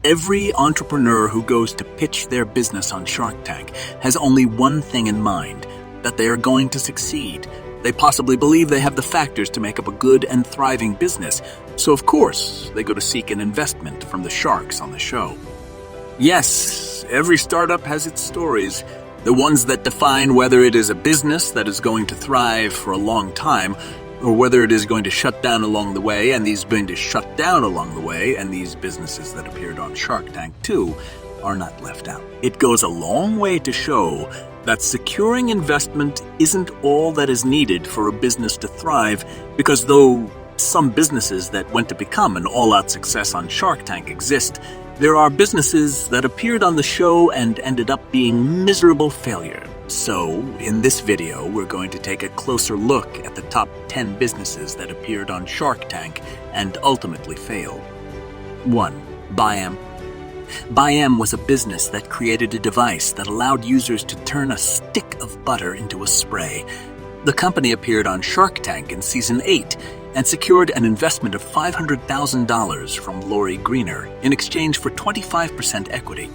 Every entrepreneur who goes to pitch their business on Shark Tank has only one thing in mind, that they are going to succeed. They possibly believe they have the factors to make up a good and thriving business, so of course they go to seek an investment from the sharks on the show. Yes, every startup has its stories, the ones that define whether it is a business that is going to thrive for a long time, or whether it is going to shut down along the way, and these going to shut down along the way, and these businesses that appeared on Shark Tank too are not left out. It goes a long way to show that securing investment isn't all that is needed for a business to thrive, because though some businesses that went to become an all-out success on Shark Tank exist, there are businesses that appeared on the show and ended up being miserable failures. So, in this video, we're going to take a closer look at the top 10 businesses that appeared on Shark Tank and ultimately failed. 1. Bayam. Bayam was a business that created a device that allowed users to turn a stick of butter into a spray. The company appeared on Shark Tank in Season 8 and secured an investment of $500,000 from Lori Greener in exchange for 25% equity.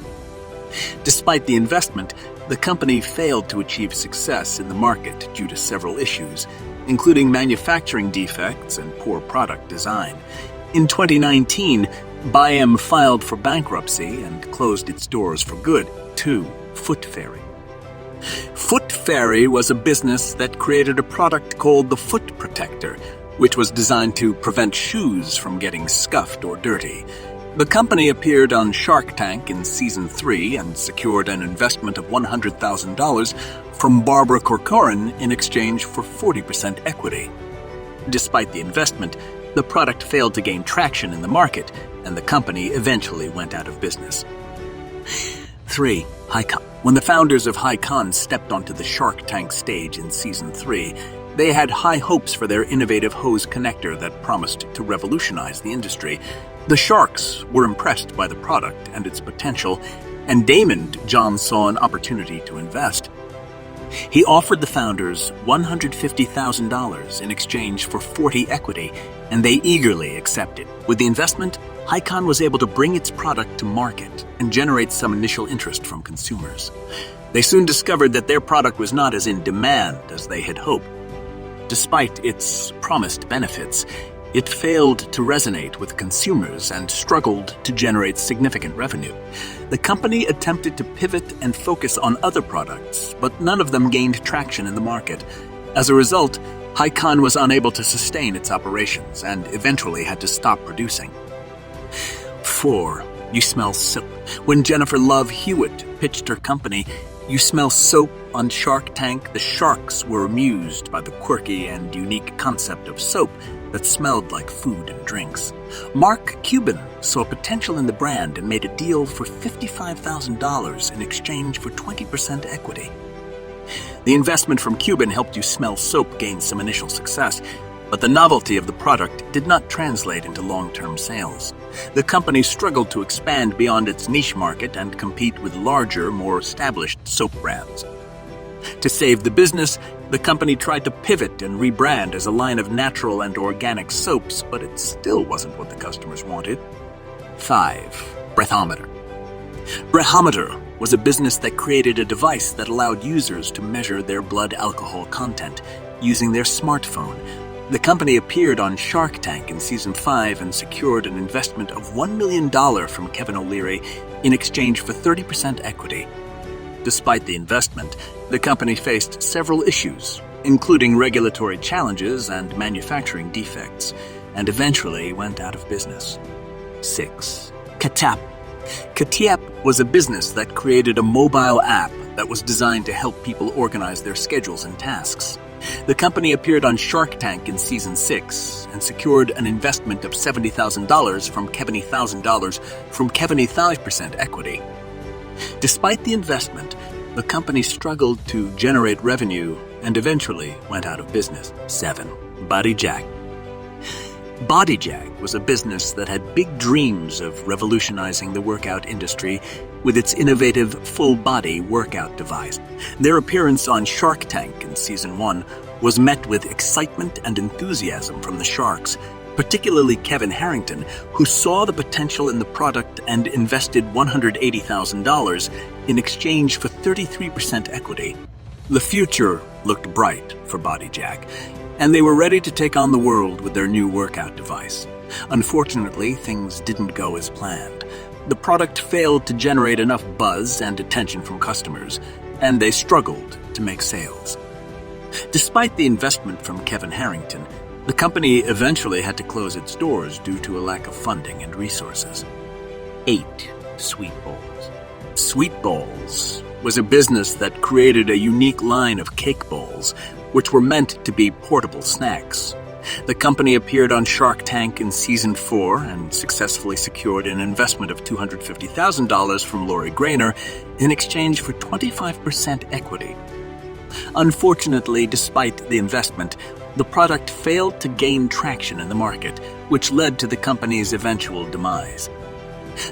Despite the investment, the company failed to achieve success in the market due to several issues, including manufacturing defects and poor product design. In 2019, Bayam filed for bankruptcy and closed its doors for good. 2. Footfury. Footfury was a business that created a product called the Foot Protector, which was designed to prevent shoes from getting scuffed or dirty. The company appeared on Shark Tank in Season 3 and secured an investment of $100,000 from Barbara Corcoran in exchange for 40% equity. Despite the investment, the product failed to gain traction in the market, and the company eventually went out of business. 3. Hycon. When the founders of Hycon stepped onto the Shark Tank stage in Season 3, they had high hopes for their innovative hose connector that promised to revolutionize the industry. The sharks were impressed by the product and its potential, and Damon John saw an opportunity to invest. He offered the founders $150,000 in exchange for 40 equity, and they eagerly accepted. With the investment, Hycon was able to bring its product to market and generate some initial interest from consumers. They soon discovered that their product was not as in demand as they had hoped. Despite its promised benefits, it failed to resonate with consumers and struggled to generate significant revenue. The company attempted to pivot and focus on other products, but none of them gained traction in the market. As a result, Hycon was unable to sustain its operations and eventually had to stop producing. 4. You Smell Soap. When Jennifer Love Hewitt pitched her company, You Smell Soap, on Shark Tank, the sharks were amused by the quirky and unique concept of soap that smelled like food and drinks. Mark Cuban saw potential in the brand and made a deal for $55,000 in exchange for 20% equity. The investment from Cuban helped You Smell Soap gain some initial success, but the novelty of the product did not translate into long-term sales. The company struggled to expand beyond its niche market and compete with larger, more established soap brands. To save the business, the company tried to pivot and rebrand as a line of natural and organic soaps, but it still wasn't what the customers wanted. 5. Breathometer. Breathometer was a business that created a device that allowed users to measure their blood alcohol content using their smartphone. The company appeared on Shark Tank in Season 5 and secured an investment of $1 million from Kevin O'Leary in exchange for 30% equity. Despite the investment, the company faced several issues, including regulatory challenges and manufacturing defects, and eventually went out of business. 6. Catap. Catap was a business that created a mobile app that was designed to help people organize their schedules and tasks. The company appeared on Shark Tank in Season 6 and secured an investment of $70,000 from Kevin 5% equity. Despite the investment, the company struggled to generate revenue and eventually went out of business. 7. Body Jack. Body Jack was a business that had big dreams of revolutionizing the workout industry with its innovative full-body workout device. Their appearance on Shark Tank in Season 1 was met with excitement and enthusiasm from the sharks. particularly Kevin Harrington, who saw the potential in the product and invested $180,000 in exchange for 33% equity. The future looked bright for BodyJack, and they were ready to take on the world with their new workout device. Unfortunately, things didn't go as planned. The product failed to generate enough buzz and attention from customers, and they struggled to make sales. Despite the investment from Kevin Harrington, the company eventually had to close its doors due to a lack of funding and resources. 8. Sweet Balls. Sweet Balls was a business that created a unique line of cake balls, which were meant to be portable snacks. The company appeared on Shark Tank in Season 4 and successfully secured an investment of $250,000 from Lori Grainer in exchange for 25% equity. Unfortunately, despite the investment, the product failed to gain traction in the market, which led to the company's eventual demise.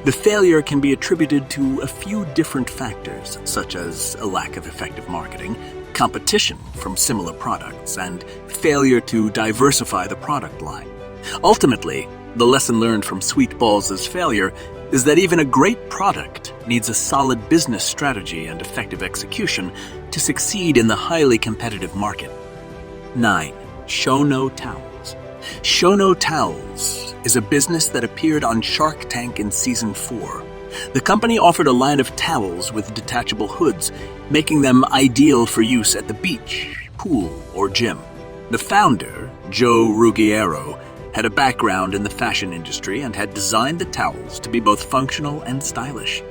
The failure can be attributed to a few different factors, such as a lack of effective marketing, competition from similar products, and failure to diversify the product line. Ultimately, the lesson learned from Sweet Balls' failure is that even a great product needs a solid business strategy and effective execution to succeed in the highly competitive market. 9. Show No Towels. Show No Towels is a business that appeared on Shark Tank in Season 4. The company offered a line of towels with detachable hoods, making them ideal for use at the beach, pool, or gym. The founder, Joe Ruggiero, had a background in the fashion industry and had designed the towels to be both functional and stylish.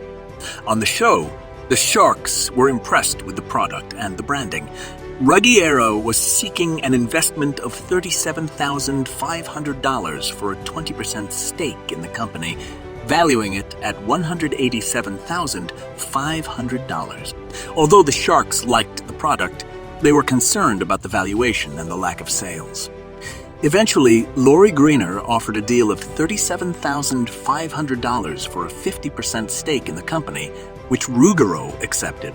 On the show, the Sharks were impressed with the product and the branding. Ruggiero was seeking an investment of $37,500 for a 20% stake in the company, valuing it at $187,500. Although the Sharks liked the product, they were concerned about the valuation and the lack of sales. Eventually, Lori Grainer offered a deal of $37,500 for a 50% stake in the company, which Ruggiero accepted.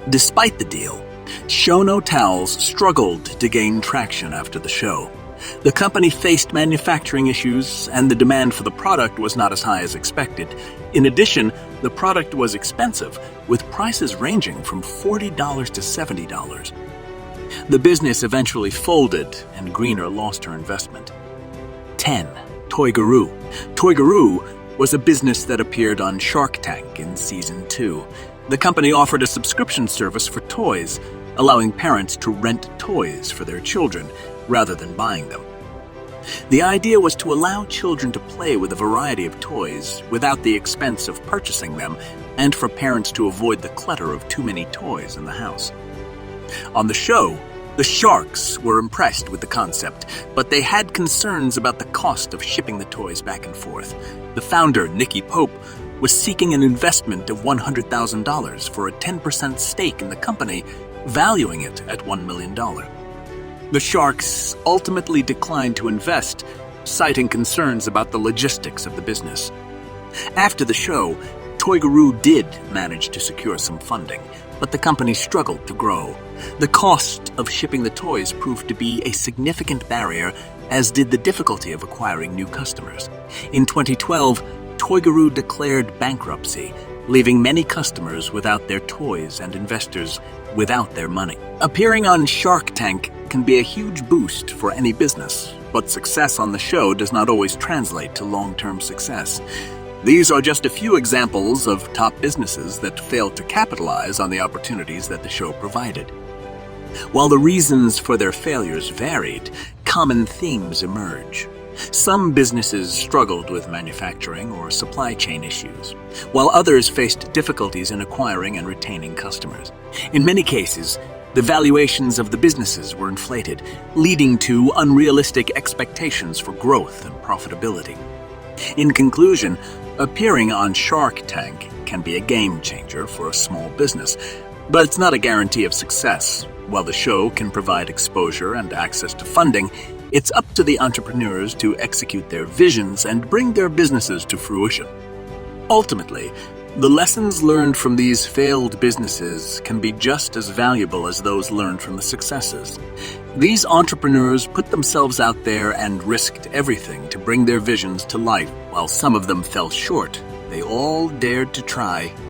Despite the deal, Show No Towels struggled to gain traction after the show. The company faced manufacturing issues, and the demand for the product was not as high as expected. In addition, the product was expensive, with prices ranging from $40 to $70. The business eventually folded, and Grainer lost her investment. 10. Toy Guru. Toy Guru was a business that appeared on Shark Tank in Season 2. The company offered a subscription service for toys, allowing parents to rent toys for their children rather than buying them. The idea was to allow children to play with a variety of toys without the expense of purchasing them, and for parents to avoid the clutter of too many toys in the house. On the show, the Sharks were impressed with the concept, but they had concerns about the cost of shipping the toys back and forth. The founder, Nikki Pope, was seeking an investment of $100,000 for a 10% stake in the company, valuing it at $1 million. The Sharks ultimately declined to invest, citing concerns about the logistics of the business. After the show, Toy Guru did manage to secure some funding, but the company struggled to grow. The cost of shipping the toys proved to be a significant barrier, as did the difficulty of acquiring new customers. In 2012, Toy Guru declared bankruptcy, leaving many customers without their toys and investors without their money. Appearing on Shark Tank can be a huge boost for any business, but success on the show does not always translate to long-term success. These are just a few examples of top businesses that failed to capitalize on the opportunities that the show provided. While the reasons for their failures varied, common themes emerge. Some businesses struggled with manufacturing or supply chain issues, while others faced difficulties in acquiring and retaining customers. In many cases, the valuations of the businesses were inflated, leading to unrealistic expectations for growth and profitability. In conclusion, appearing on Shark Tank can be a game changer for a small business, but it's not a guarantee of success. While the show can provide exposure and access to funding, it's up to the entrepreneurs to execute their visions and bring their businesses to fruition. Ultimately, The lessons learned from these failed businesses can be just as valuable as those learned from the successes. These entrepreneurs put themselves out there and risked everything to bring their visions to life. While some of them fell short, they all dared to try